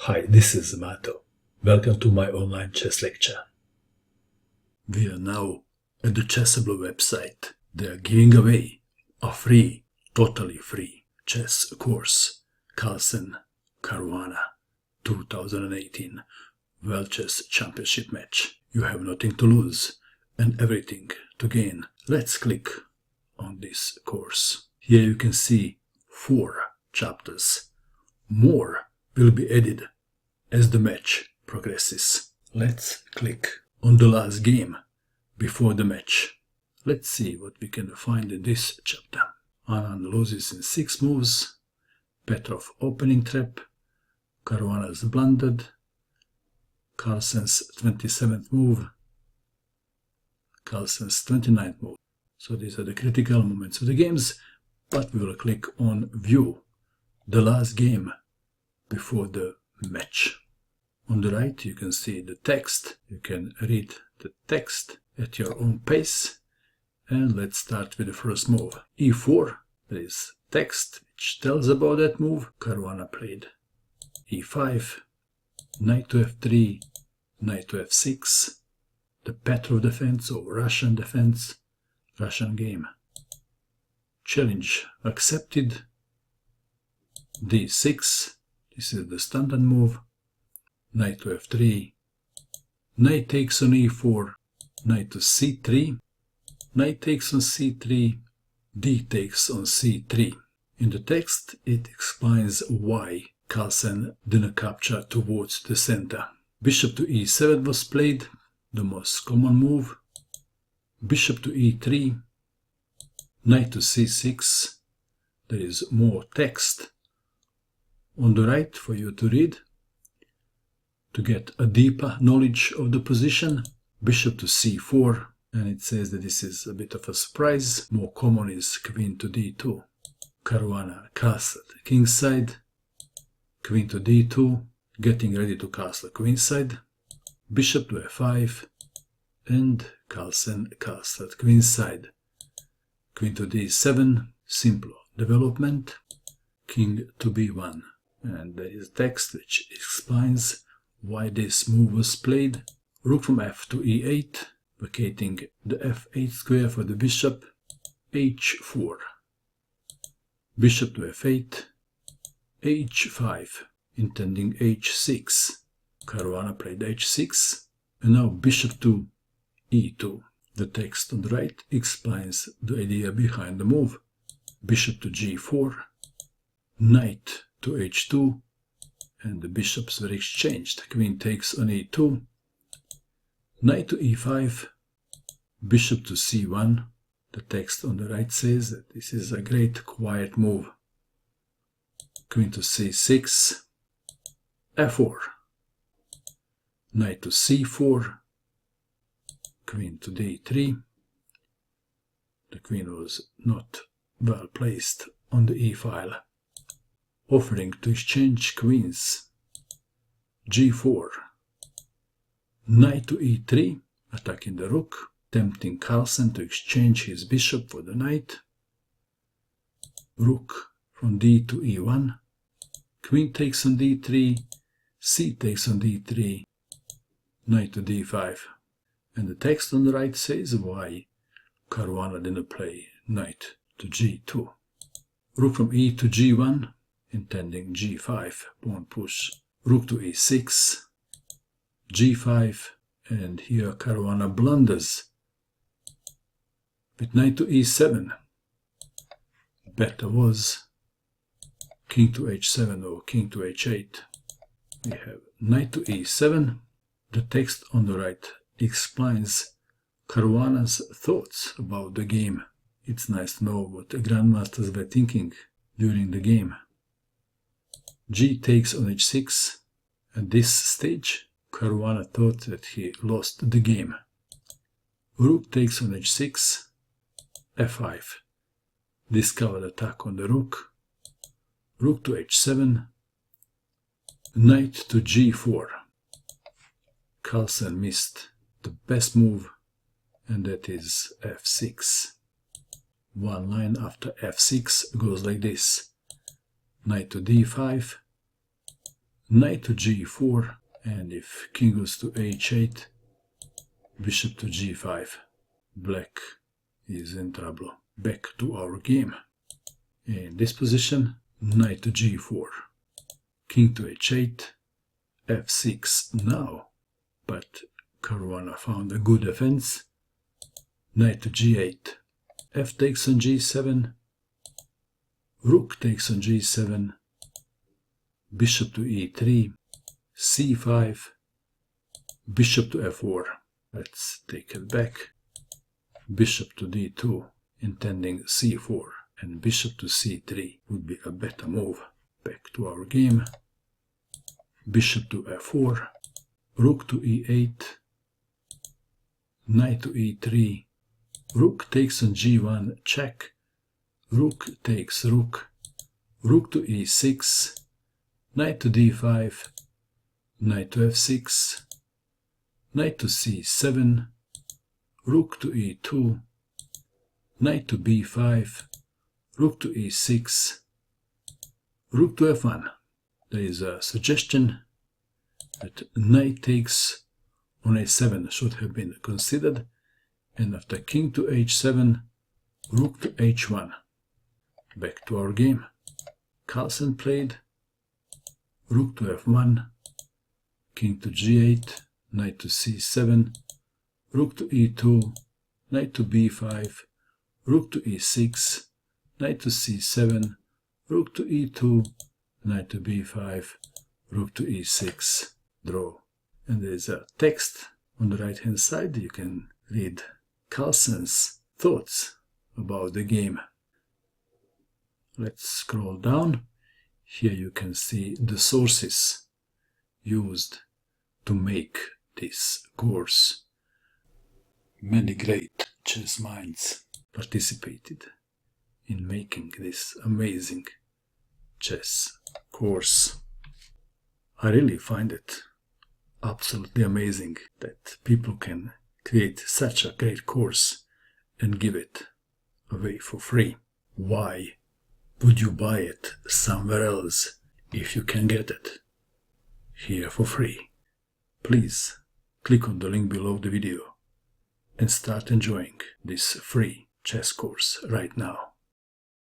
Hi, this is Mato. Welcome to my online chess lecture. We are now at the Chessable website. They are giving away a free, totally free chess course, Carlsen Caruana 2018 World Chess Championship match. You have nothing to lose and everything to gain. Let's click on this course. Here you can see 4 chapters. More will be added as the match progresses. Let's click on the last game before the match. Let's see what we can find in this chapter. Anand loses in 6 moves, Petrov opening trap, Caruana's blundered, Carlsen's 27th move, Carlsen's 29th move. So these are the critical moments of the games, but we will click on view the last game before the match. On the right you can see the text. You can read the text at your own pace. And let's start with the first move. E4, there is text which tells about that move. Caruana played E5, knight to F3, knight to F6, the Petrov defense or Russian defense, Russian game. Challenge accepted. D6, this is the standard move. Knight to F3, knight takes on E4, knight to C3, knight takes on C3, D takes on C3. In the text it explains why Carlsen didn't capture towards the center. Bishop to E7 was played, the most common move. Bishop to E3, knight to C6, there is more text on the right for you to read. To get a deeper knowledge of the position, bishop to c4, and it says that this is a bit of a surprise. More common is queen to d2. Caruana castled kingside, queen to d2, getting ready to castle queenside, bishop to f5, and Carlsen castled queenside. Queen to d7, simple development, king to b1, and there is text which explains why this move was played. Rook from f to e8, vacating the f8 square for the bishop. h4, bishop to f8, h5, intending h6. Caruana played h6, and now bishop to e2. The text on the right explains the idea behind the move. Bishop to g4, knight to h2, and the bishops were exchanged. Queen takes on e2, knight to e5, bishop to c1. The text on the right says that this is a great quiet move. Queen to c6, f4, knight to c4, queen to d3. The queen was not well placed on the e-file, offering to exchange queens. g4, knight to e3, attacking the rook, tempting Carlsen to exchange his bishop for the knight. Rook from d to e1, queen takes on d3, c takes on d3, knight to d5. And the text on the right says why Caruana didn't play knight to g2. Rook from e to g1, intending g5, pawn push. Rook to e6, g5, and here Caruana blunders with knight to e7. Better was king to h7 or king to h8. We have knight to e7. The text on the right explains Caruana's thoughts about the game. It's nice to know what the grandmasters were thinking during the game. G takes on h6. At this stage, Caruana thought that he lost the game. Rook takes on h6, f5. Discovered attack on the rook. Rook to h7, knight to g4. Carlsen missed the best move, and that is f6. One line after f6 goes like this. Knight to d5, knight to g4, and if king goes to h8, bishop to g5. Black is in trouble. Back to our game. In this position, knight to g4, king to h8, f6 now, but Caruana found a good defense. Knight to g8, f takes on g7, rook takes on g7, bishop to e3, c5, bishop to f4. Let's take it back. Bishop to d2, intending c4, and bishop to c3 would be a better move. Back to our game. Bishop to f4, rook to e8, knight to e3, rook takes on g1, check, rook takes rook, rook to e6, knight to d5, knight to f6, knight to c7, rook to e2, knight to b5, rook to e6, rook to f1. There is a suggestion that knight takes on a7 should have been considered, and after king to h7, rook to h1. Back to our game. Carlsen played rook to f1, king to g8, knight to c7, rook to e2, knight to b5, rook to e6, knight to c7, rook to e2, knight to b5, rook to e6, draw. And there is a text on the right hand side. You can read Carlsen's thoughts about the game. Let's scroll down. Here you can see the sources used to make this course. Many great chess minds participated in making this amazing chess course. I really find it absolutely amazing that people can create such a great course and give it away for free. Why would you buy it somewhere else if you can get it here for free? Please click on the link below the video and start enjoying this free chess course right now.